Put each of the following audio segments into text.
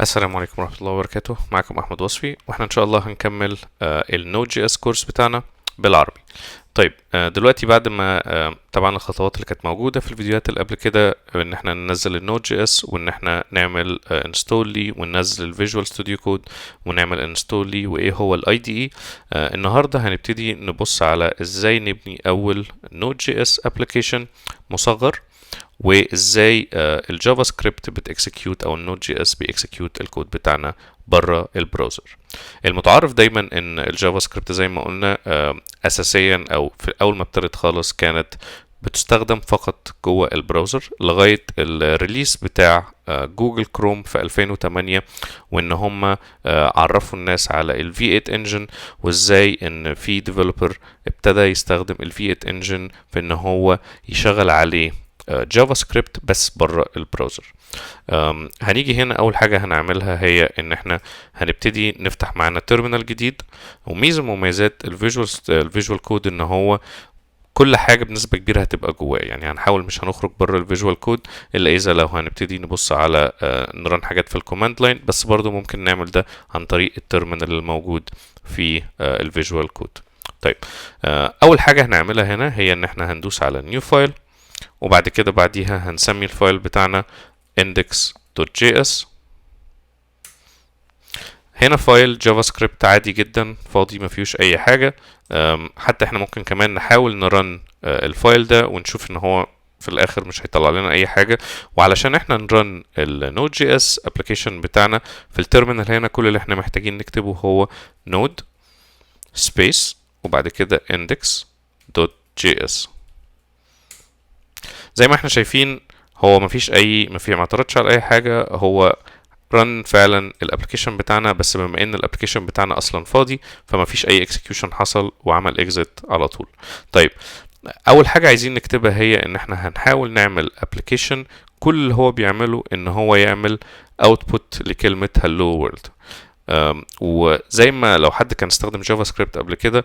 السلام عليكم ورحمة الله وبركاته. معكم أحمد وصفي، واحنا إن شاء الله هنكمل النود جي اس كورس بتاعنا بالعربي. طيب دلوقتي بعد ما طبعا الخطوات اللي كانت موجودة في الفيديوهات اللي قبل كده، ان احنا ننزل النود جي اس وان احنا نعمل انستول لي وننزل الفيجوال ستوديو كود ونعمل انستول لي وايه هو الاي دي اي. النهارده هنبتدي نبص على ازاي نبني اول نود جي اس ابلكيشن مصغر، وازاي الجافا سكريبت بتكسكيوت او النود جي اس بيكسكيوت الكود بتاعنا بره البراوزر. المتعارف دايما ان الجافا سكريبت زي ما قلنا اساسيا او في اول ما ابتدت خالص كانت بتستخدم فقط جوه البراوزر لغايه الريليس بتاع جوجل كروم في 2008، وان هم عرفوا الناس على ال V8 انجن، وازاي ان في ديفلوبر ابتدى يستخدم ال V8 انجن في ان هو يشغل عليه جافا سكريبت بس بره البراوزر. هنيجي هنا اول حاجه هنعملها هي ان احنا هنبتدي نفتح معانا تيرمينال جديد. وميزه من مميزات الفيجوال كود ان هو كل حاجه بنسبه كبيره هتبقى جواه، يعني هنحاول مش هنخرج بره الفيجوال كود الا اذا لو هنبتدي نبص على نرن حاجات في الكوماند لاين، بس برضو ممكن نعمل ده عن طريق التيرمينال الموجود في الفيجوال كود. طيب اول حاجه هنعملها هنا هي ان احنا هندوس على نيو فايل، وبعد كده بعديها هنسمي الفايل بتاعنا index.js. هنا فايل جافا سكريبت عادي جدا فاضي ما فيهوش اي حاجه. حتى احنا ممكن كمان نحاول نرن الفايل ده ونشوف ان هو في الاخر مش هيطلع لنا اي حاجه. وعلشان احنا نرن النود جي اس ابلكيشن بتاعنا في التيرمينال، هنا كل اللي احنا محتاجين نكتبه هو node space وبعد كده index.js. زي ما احنا شايفين هو ما اعترضش على اي حاجه، هو رن فعلا الابلكيشن بتاعنا، بس بما ان الابلكيشن بتاعنا اصلا فاضي فما فيش اي اكسكيوشن حصل وعمل اكزيت على طول. طيب اول حاجه عايزين نكتبها هي ان احنا هنحاول نعمل ابلكيشن كل اللي هو بيعمله ان هو يعمل اوتبوت لكلمه هلو وورلد. وزي ما لو حد كان استخدم جافا سكريبت قبل كده،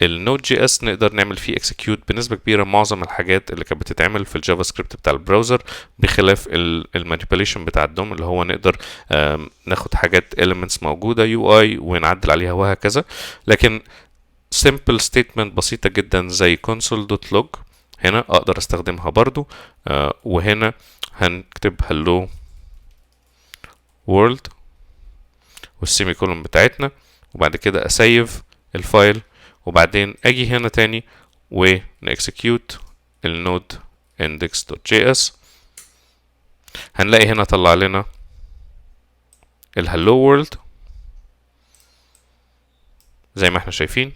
النود جي اس نقدر نعمل فيه اكسكيوت بنسبه كبيره معظم الحاجات اللي كانت بتتعمل في الجافا سكريبت بتاع البراوزر، بخلاف المانيبيوليشن بتاع الدوم اللي هو نقدر ناخد حاجات elements موجوده يو اي ونعدل عليها وهكذا. لكن simple statement بسيطه جدا زي console.log هنا اقدر استخدمها برضو. وهنا هنكتب hello world والسيمي كولوم بتاعتنا، وبعد كده اسيف الفايل، وبعدين اجي هنا تاني ونكسكيوت النود index.js. هنلاقي هنا طلع لنا الهلو وورلد زي ما احنا شايفين.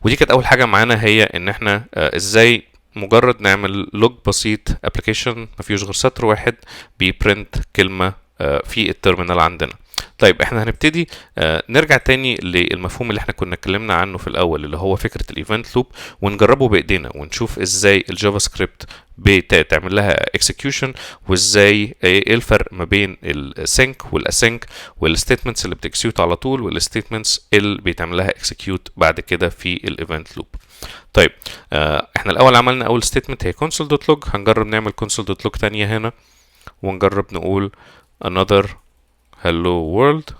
ودي كانت اول حاجه معانا، هي ان احنا ازاي مجرد نعمل لوج بسيط ابلكيشن مفيهوش غير سطر واحد بيبرنت كلمه في التيرمينال عندنا. طيب احنا هنبتدي نرجع تاني للمفهوم اللي احنا كنا اتكلمنا عنه في الاول، اللي هو فكره الايفنت لوب، ونجربه بايدينا ونشوف ازاي الجافا سكريبت بتعمل لها اكسكيوشن، وازاي ايه الفرق ما بين السync والاسync والستيتمنتس اللي بتكسكيوت على طول والستيتمنتس اللي بيتعمل لها اكسكيوت بعد كده في الايفنت لوب. طيب احنا الاول عملنا اول ستيتمنت هي console.log، هنجرب نعمل console.log تانية هنا ونجرب نقول another hello world،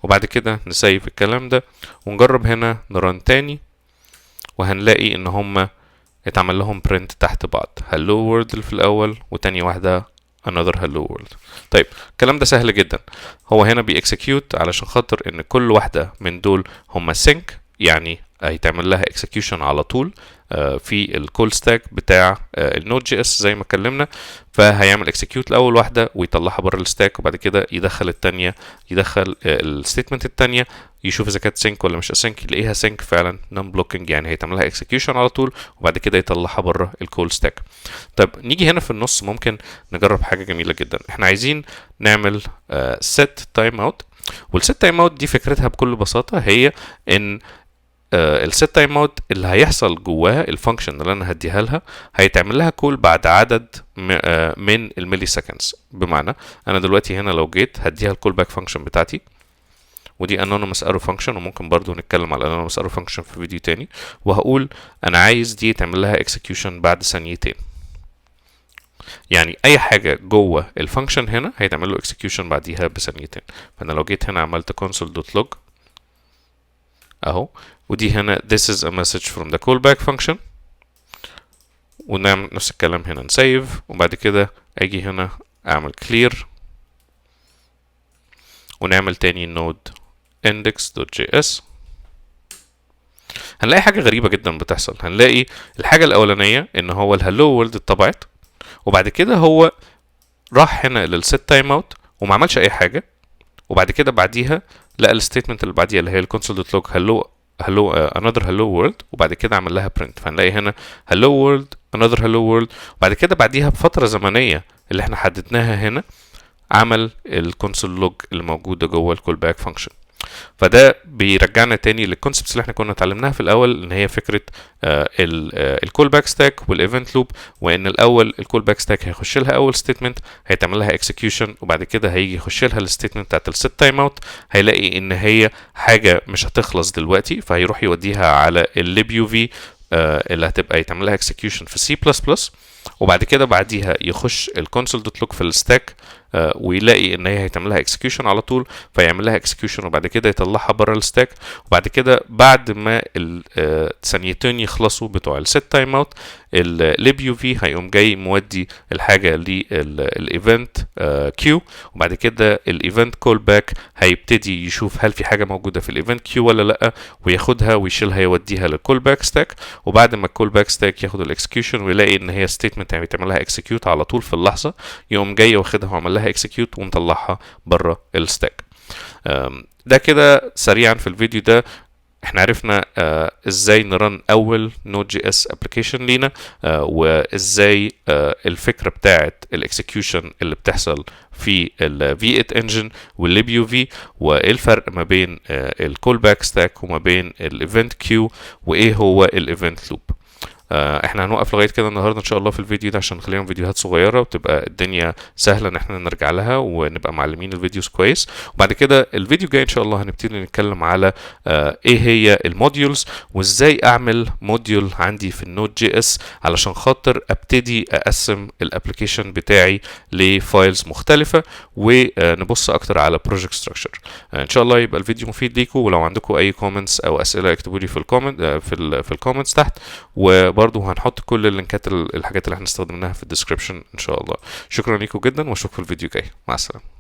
وبعد كده نسيف الكلام ده ونجرب هنا نرن تاني، وهنلاقي ان هما اتعمل لهم print تحت بعض hello world اللي في الاول وتاني واحدة another hello world. طيب الكلام ده سهل جدا، هو هنا بيكسكيوت علشان خاطر ان كل واحدة من دول هما sync، يعني هيتعمل لها execution على طول في الكول ستاك بتاع النود جي اس زي ما اتكلمنا. فهيعمل اكسكيوت لاول واحده ويطلعها بره الستاك، وبعد كده يدخل الثانيه، يدخل الستيتمنت الثانيه، يشوف اذا كانت سينك ولا مش اسينك، يلاقيها سينك فعلا نون بلوكينج، يعني هيتعمل لها اكسكيوشن على طول وبعد كده يطلعها بره الكول ستاك. طب نيجي هنا في النص ممكن نجرب حاجه جميله جدا، احنا عايزين نعمل set timeout. والset timeout دي فكرتها بكل بساطه هي ان الست تايم اوت اللي هيحصل جواها الفانكشن اللي انا هديها لها هيتعمل لها كول بعد عدد من الملي سكندز. بمعنى انا دلوقتي هنا لو جيت هديها الكول باك فانكشن بتاعتي، ودي anonymous arrow function، وممكن برضو نتكلم على anonymous arrow function في فيديو تاني، وهقول انا عايز دي تعمل لها execution بعد ثانيتين. يعني اي حاجه جوه الفانكشن هنا هيتعمل له اكسكيوشن بعديها بثانيتين. فانا لو جيت هنا عملت console.log اهو، ودي هنا this is a message from the callback function، ونعمل نفس الكلام هنا نسيف، وبعد كده اجي هنا اعمل clear ونعمل تاني node index.js. هنلاقي حاجة غريبة جدا بتحصل. هنلاقي الحاجة الأولانية إن هو الهلو وورلد اتطبعت، وبعد كده هو راح هنا للست تايم اوت وما عملش أي حاجة، وبعد كده بعديها لقى الستيتمنت اللي بعديها اللي هي الكونسول.log hello another hello world، وبعد كده عمل لها print. فهنلاقي هنا hello world another hello world، وبعد كده بعديها بفترة زمنية اللي احنا حددناها هنا عمل الكونسول لوج اللي موجودة جوه الكول باك فانكشن. فده بيرجعنا تاني للكونسبتس اللي احنا كنا اتعلمناها في الاول، ان هي فكره الكول باك ستاك والايفنت لوب، وان الاول الكول باك ستاك هيخش لها اول ستيتمنت هيتعمل لها اكسكيوشن، وبعد كده هيجي يخش لها الستيتمنت بتاعت الست تايم اوت، هيلاقي ان هي حاجه مش هتخلص دلوقتي، فهيروح يوديها على الليب يو في اللي هتبقى يتعمل لها اكسكيوشن في سي بلس بلس، وبعد كده بعديها يخش الكونسول.log في الستاك ويلاقي ان هي هيتعمل لها اكسكيوشن على طول، فيعمل لها اكسكيوشن وبعد كده يطلعها بره الستاك، وبعد كده بعد ما الثانيتين يخلصوا بتوع الست تايم اوت الليب يو في هيقوم جاي مودي الحاجه للايفنت كيو، وبعد كده الايفنت كول باك هيبتدي يشوف هل في حاجه موجوده في الايفنت كيو ولا لا، وياخدها ويشيلها يوديها للكول باك ستاك، وبعد ما الكول باك ستاك ياخد الاكسكيوشن ويلاقي ان هي ستيتمنت هيتعمل لها اكسكيوت على طول في اللحظه، يقوم جاي واخدها وعمل لها اكسكيوت ونطلعها بره الستاك. ده كده سريعا في الفيديو ده احنا عرفنا ازاي نرن اول نود جي اس ابلكيشن لينا، وازاي الفكره بتاعت الاكسكيوشن اللي بتحصل في ال V8 engine والليب يو في، وايه الفرق ما بين الكول باك ستاك وما بين الايفنت كيو، وايه هو الايفنت لوب. احنا هنوقف لغايه كده النهارده ان شاء الله في الفيديو ده، عشان نخليهم فيديوهات صغيره وتبقى الدنيا سهله ان احنا نرجع لها ونبقى معلمين الفيديوز كويس. وبعد كده الفيديو الجاي ان شاء الله هنبتدي نتكلم على ايه هي الموديولز، وازاي اعمل موديول عندي في النود جي اس علشان خاطر ابتدي اقسم الابلكيشن بتاعي لفايلز مختلفه، ونبص اكتر على بروجكت ستراكشر. ان شاء الله يبقى الفيديو مفيد ليكم، ولو عندكم اي كومنتس او اسئله اكتبوا لي في الكومنت في الكومنتس تحت، وبرضه هنحط كل اللينكات الحاجات اللي احنا استخدمناها في الديسكريبشن ان شاء الله. شكرا لكم جدا واشوفكم في الفيديو الجاي. مع السلامه.